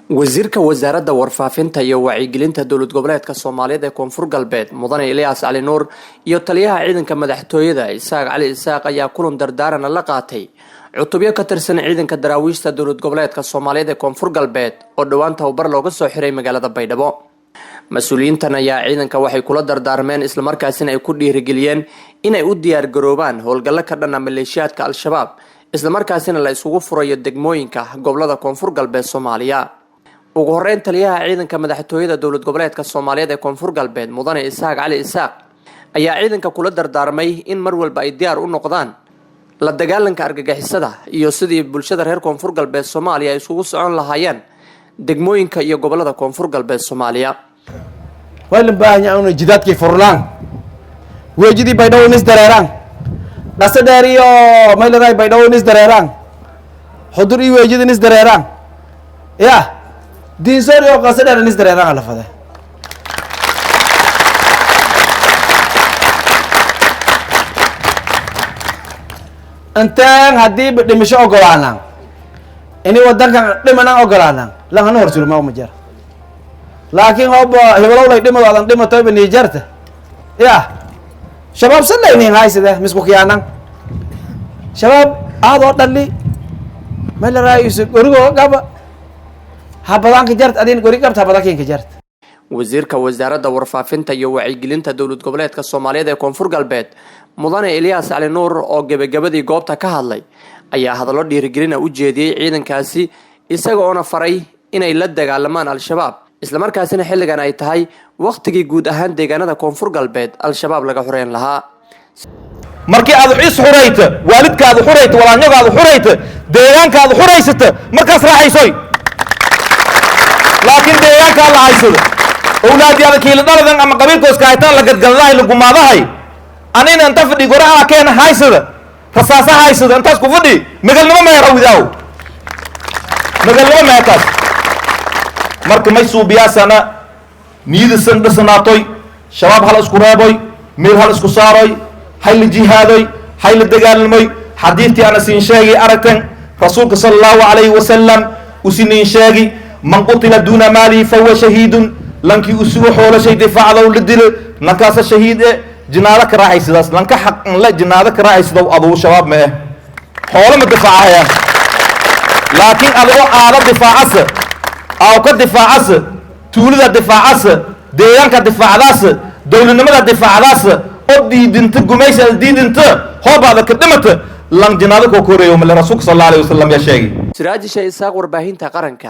wasiirka wasaaradda warfaafinta iyo wacyigelinta dowlad goboleedka Soomaaliyeed ee Koonfur Galbeed Mudane Ilyas Ali Nuur iyo taliyaha ciidanka madaxtooyada Isaaq Cali Isaaq ayaa kulan dardaaran la qaatay cutubyo ka tirsan ciidanka daraawiishta dowlad goboleedka Soomaaliyeed ee Koonfur Galbeed oo dhawaan tababar looga soo xiray magaalada Baydhabo. Mas'uuliyiintan ayaa ciidanka waxay kula dardaarmeen isla markaasina ay ku dhiirigeliyeen inay u diyaar garoobaan howlgalo ka dhan ah maleeshiyaadka Al-Shabaab isla markaasina la isugu furayo degmooyinka gobolada Koonfur Galbeed Soomaaliya. ugu horeyn taliyaha ciidanka madaxtooyada dowlad goboleedka Soomaaliyeed ee Koonfur Galbeed Mudane Isaaq Cali Isaaq ayaa ciidanka kula dardaarmay in mar walba ay diyaar u noqdaan la dagaalanka argagixisada iyo sidii bulshada reer Koonfur Galbeed Soomaaliya ay isugu socon lahaayeen degmooyinka iyo gobolada Koonfur Galbeed Soomaaliya. Waalin baahan inuu jidadkii furlaan weejidii Baydhabo nis dareeraan qasadar iyo meeladay Baydhabo nis dareeraan xudur iyo weejidii nis dareeraan دين سوري وقصدنا نزدر هذا على فده. أنت هدي بدمش أقولنا. إني ودك دمنا أقولنا. لا هنور سلوا ما هو مجرد. لكن هو هو لو دم ولا دم طيب نيجرته. يا شباب سنة إني هاي سده مسكوكيانا. شباب هذا اللي ما له رئيس قرقو قبل. habadaan ka jart adin gori qabta habadaan ka jart wasiirka wasaaradda warfaafinta iyo wacyigelinta dowlad goboleedka Soomaaliyeed ee Koonfur Galbeed Mudane Ilyas Ali Nuur oo gabagabadii goobta ka hadlay ayaa hadallo dhiirigelin u jeediyay ciidankaasi isagoo ona faray inay la dagaalamaan Al-Shabaab isla markaasina xilligan ay tahay waqtigii guud ahaan deegaanada Koonfur Galbeed Al-Shabaab laga xoreyn lahaa markii aad is xurayto waalidkaadu xurayto walaanyagaadu xurayto deegaankaadu xuraysata markaas raaxaysoy لكن ديانك الله عايزه أولادي هذا كيل دارن أما قبيل كوس كايتان لقد قلنا إلى جماعة هاي أنا أنت فدي قرأ كأن هايسده فساسة هايسده أنت سكوفدي مقلنا ما يروي داو مقلنا ما يكاد مرك ما يسوي بياسنا نيد السند سناتوي شباب هالس كرابوي ميل هالس كساروي هاي الجهادوي هاي الدجال المي حديثي أنا سينشاقي أركن رسولك صلى الله عليه وسلم وسينشاقي من قتل دون مالي فهو شهيد لانك يسوي حول شيء دفاع ذو للدل نكاس الشهيد جنادك راعي سداس لانك حق لا جنادك راعي سدو أبو شباب ما حول ما دفاع هيا لكن أبو على دفاع عس أو كدفاع عس تولد الدفاع عس ديان كدفاع عس دول النمر الدفاع عس أدي دنت جميش دي دنت هو بعد كدمت لان جنادك وكوري يوم الرسول صلى الله عليه وسلم يا شيخ سراج شيء ساق ورباهين تقرنك